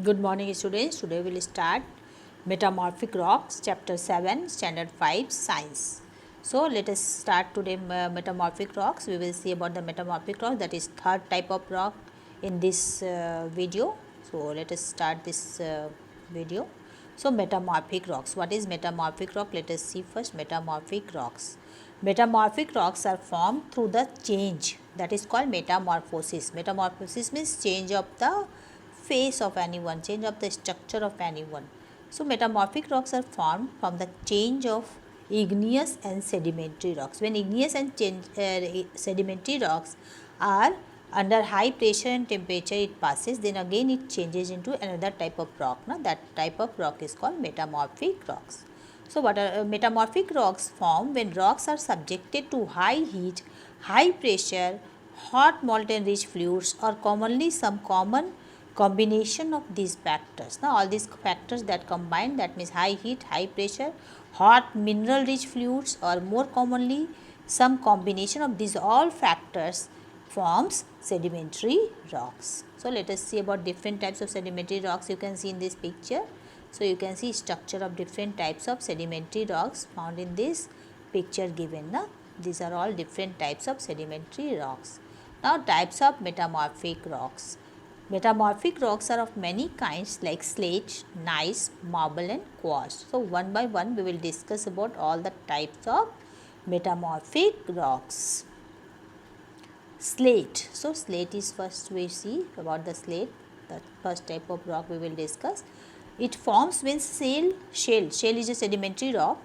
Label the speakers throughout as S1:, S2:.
S1: Good morning students. Today we will start Metamorphic Rocks chapter 7 standard 5 science. So let us start today Metamorphic Rocks. We will see about the metamorphic rock, that is third type of rock in this video. So let us start this video. So metamorphic rocks. What is metamorphic rock? Let us see first metamorphic rocks. Metamorphic rocks are formed through the change, that is called metamorphosis. Metamorphosis means change of the face of anyone, change of the structure of anyone. So metamorphic rocks are formed from the change of igneous and sedimentary rocks. When igneous and sedimentary rocks are under high pressure and temperature, it passes, then again it changes into another type of rock. Now that type of rock is called metamorphic rocks. So what are metamorphic rocks form when rocks are subjected to high heat, high pressure, hot molten rich fluids, or commonly some common combination of these factors. Now all these factors that combine, that means high heat, high pressure, hot mineral rich fluids, or more commonly some combination of these all factors forms sedimentary rocks. So let us see about different types of sedimentary rocks you can see in this picture. So you can see structure of different types of sedimentary rocks found in this picture given. Now these are all different types of sedimentary rocks. Now types of metamorphic rocks. Metamorphic rocks are of many kinds like slate, gneiss, marble and quartz. So one by one we will discuss about all the types of metamorphic rocks. Slate. So slate is first we see about the slate, the first type of rock we will discuss. It forms when shell is a sedimentary rock,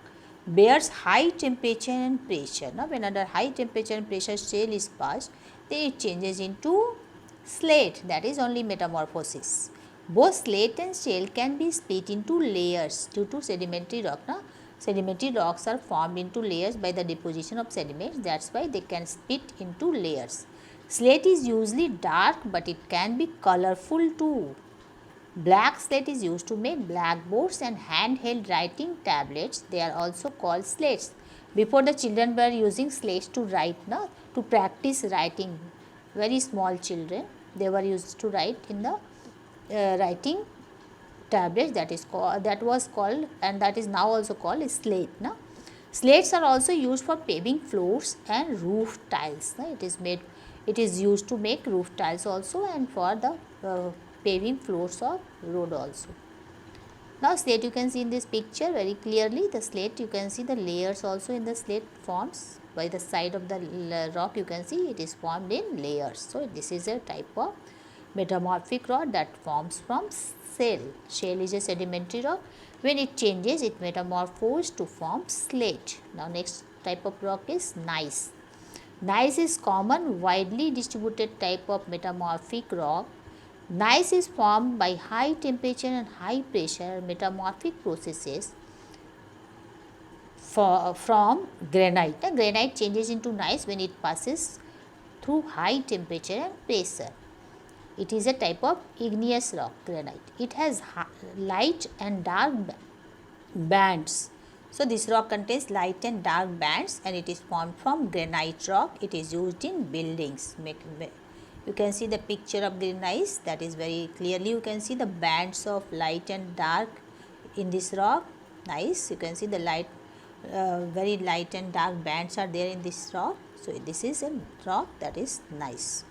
S1: bears high temperature and pressure. Now when under high temperature and pressure shell is passed, then it changes into slate, that is only metamorphosis. Both slate and shell can be split into layers due to sedimentary rock. Now sedimentary rocks are formed into layers by the deposition of sediments, that is why they can split into layers. Slate is usually dark but it can be colorful too. Black slate is used to make blackboards and handheld writing tablets. They are also called slates. Before, the children were using slates to write, to practice writing. Very small children, they were used to write in the writing tablets, that was called, and that is now also called slate. Slates are also used for paving floors and roof tiles. It is used to make roof tiles also, and for the paving floors of road also. Now slate you can see in this picture very clearly. The slate, you can see the layers also in the slate forms. By the side of the rock you can see it is formed in layers. So this is a type of metamorphic rock that forms from shell. Shell is a sedimentary rock. When it changes, it metamorphoses to form slate. Now next type of rock is gneiss. Gneiss is common, widely distributed type of metamorphic rock. Gneiss is formed by high temperature and high pressure metamorphic processes from granite. Granite changes into gneiss when it passes through high temperature and pressure. It is a type of igneous rock, granite. It has light and dark bands. So this rock contains light and dark bands and it is formed from granite rock. It is used in buildings. You can see the picture of gneiss, that is very clearly you can see the bands of light and dark in this rock. Nice, you can see the very light and dark bands are there in this rock. So this is a rock that is gneiss.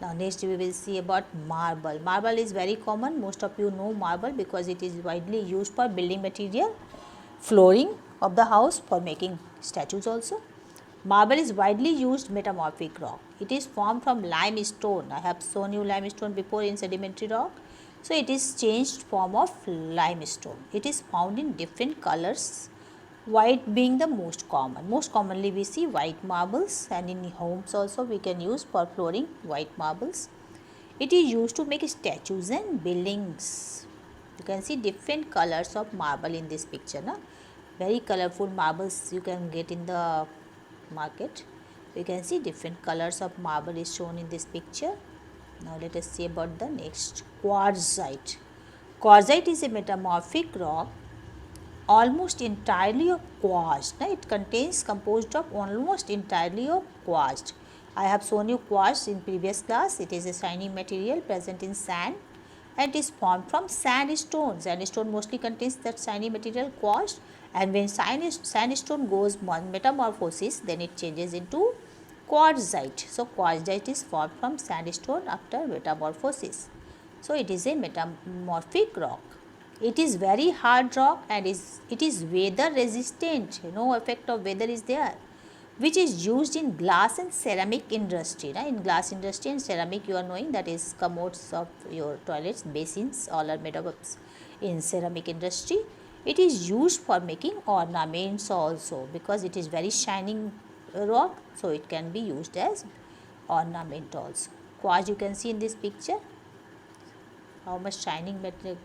S1: Now next we will see about marble. Marble is very common. Most of you know marble because it is widely used for building material, flooring of the house, for making statues also. Marble is widely used metamorphic rock. It is formed from limestone. I have shown you limestone before in sedimentary rock. So it is changed form of limestone. It is found in different colors, white being the most common. Most commonly we see white marbles, and in homes also we can use for flooring white marbles. It is used to make statues and buildings. You can see different colors of marble in this picture. Very colorful marbles you can get in the market. You can see different colors of marble is shown in this picture. Now let us see about the next, quartzite. Quartzite is a metamorphic rock almost entirely of quartz. It contains composed of almost entirely of quartz. I have shown you quartz in previous class. It is a shiny material present in sand and it is formed from sandstone. Sandstone mostly contains that shiny material quartz, and when sandstone goes metamorphosis, then it changes into quartzite. So quartzite is formed from sandstone after metamorphosis. So it is a metamorphic rock. It is very hard rock and it is weather resistant. No effect of weather is there, which is used in glass and ceramic industry. In glass industry and ceramic, you are knowing that is commodes of your toilets, basins, all are made up in ceramic industry. It is used for making ornaments also, because it is very shining rock, so it can be used as ornament also. Quartz, you can see in this picture how much shining metal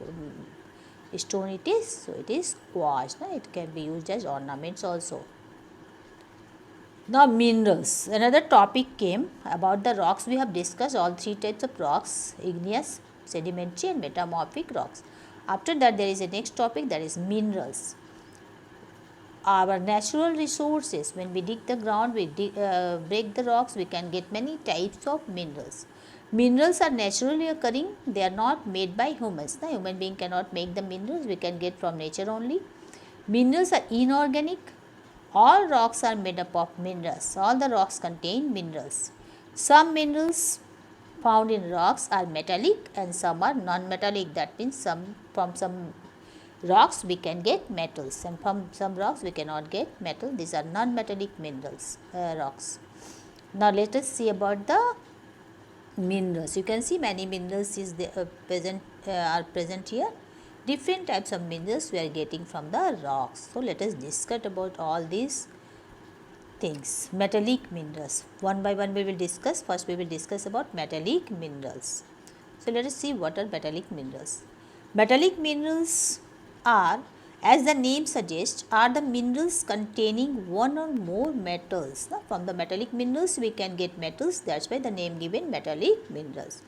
S1: stone it is. So it is quartz. It can be used as ornaments also. Now minerals, another topic came about the rocks. We have discussed all three types of rocks: igneous, sedimentary and metamorphic rocks. After that there is a next topic, that is minerals. Our natural resources, when we dig the ground, we break the rocks, we can get many types of minerals. Minerals are naturally occurring, they are not made by humans. The human being cannot make the minerals, we can get from nature only. Minerals are inorganic. All rocks are made up of minerals. All the rocks contain minerals. Some minerals found in rocks are metallic and some are non-metallic. That means from some rocks we can get metals, and from some rocks we cannot get metal. These are non-metallic minerals, rocks. Now let us see about the minerals. You can see many minerals are present here. Different types of minerals we are getting from the rocks. So let us discuss about all these things. Metallic minerals, one by one we will discuss. First we will discuss about metallic minerals. So let us see what are metallic minerals. Metallic minerals are, as the name suggests, are the minerals containing one or more metals. From the metallic minerals we can get metals, that's why the name given metallic minerals.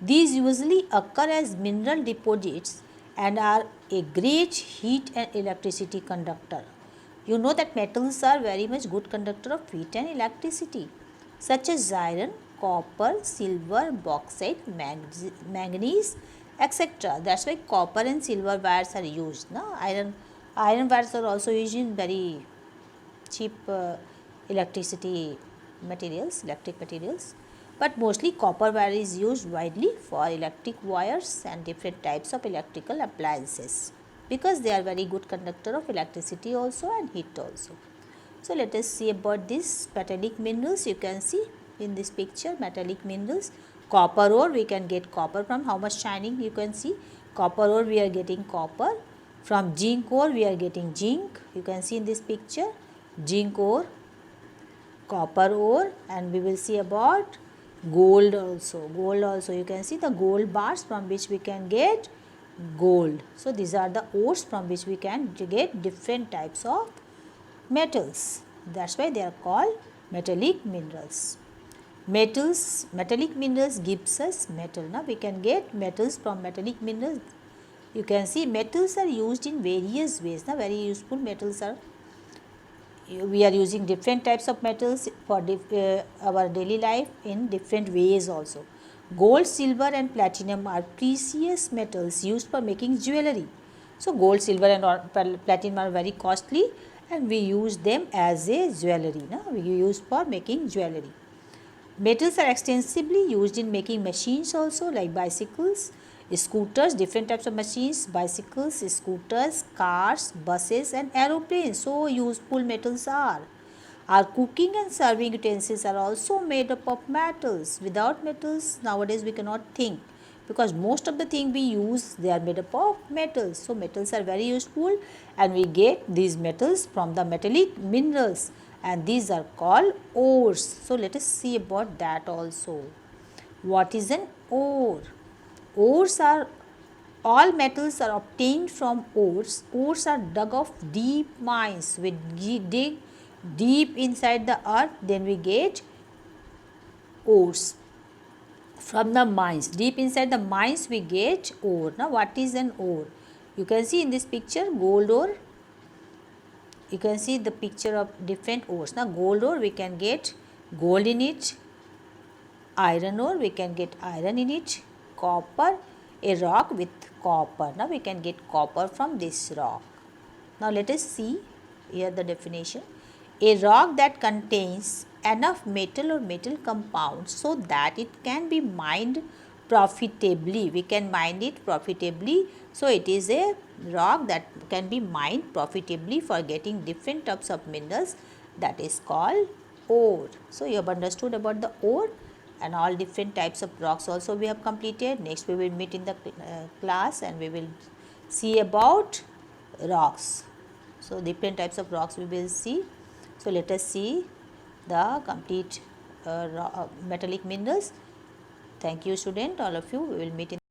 S1: These usually occur as mineral deposits and are a great heat and electricity conductor. You know that metals are very much good conductor of heat and electricity, such as iron, copper, silver, bauxite, manganese, etc. That's why copper and silver wires are used. Iron wires are also used in very cheap electric materials. But mostly copper wire is used widely for electric wires and different types of electrical appliances, because they are very good conductor of electricity also and heat also. So let us see about this metallic minerals. You can see in this picture metallic minerals. Copper ore, we can get copper from, how much shining you can see. Copper ore, we are getting copper. From zinc ore we are getting zinc. You can see in this picture zinc ore, copper ore, and we will see about gold also. Gold also, you can see the gold bars from which we can get gold. So these are the ores from which we can get different types of metals. That's why they are called metallic minerals. Metallic minerals gives us metal. Now we can get metals from metallic minerals. You can see metals are used in various ways. Now very useful metals are. We are using different types of metals for our daily life in different ways also. Gold, silver and platinum are precious metals used for making jewelry. So gold, silver and platinum are very costly and we use them as a jewelry. We use for making jewelry. Metals are extensively used in making machines also, like bicycles, scooters, different types of machines, bicycles, scooters, cars, buses and aeroplanes. So useful metals are. Our cooking and serving utensils are also made up of metals. Without metals, nowadays we cannot think, because most of the things we use, they are made up of metals. So metals are very useful and we get these metals from the metallic minerals, and these are called ores. So let us see about that also. What is an ore? Ores are, all metals are obtained from ores. Ores are dug off deep mines. We dig deep inside the earth, then we get ores from the mines. Deep inside the mines we get ore. Now what is an ore? You can see in this picture gold ore. You can see the picture of different ores. Now gold ore, we can get gold in it. Iron ore, we can get iron in it. Copper, a rock with copper. Now we can get copper from this rock. Now let us see here the definition. A rock that contains enough metal or metal compounds so that it can be mined profitably. We can mine it profitably. So it is a rock that can be mined profitably for getting different types of minerals, that is called ore. So you have understood about the ore, and all different types of rocks also we have completed. Next we will meet in the class and we will see about rocks. So different types of rocks we will see. So let us see the complete metallic minerals. Thank you student, all of you. We will meet in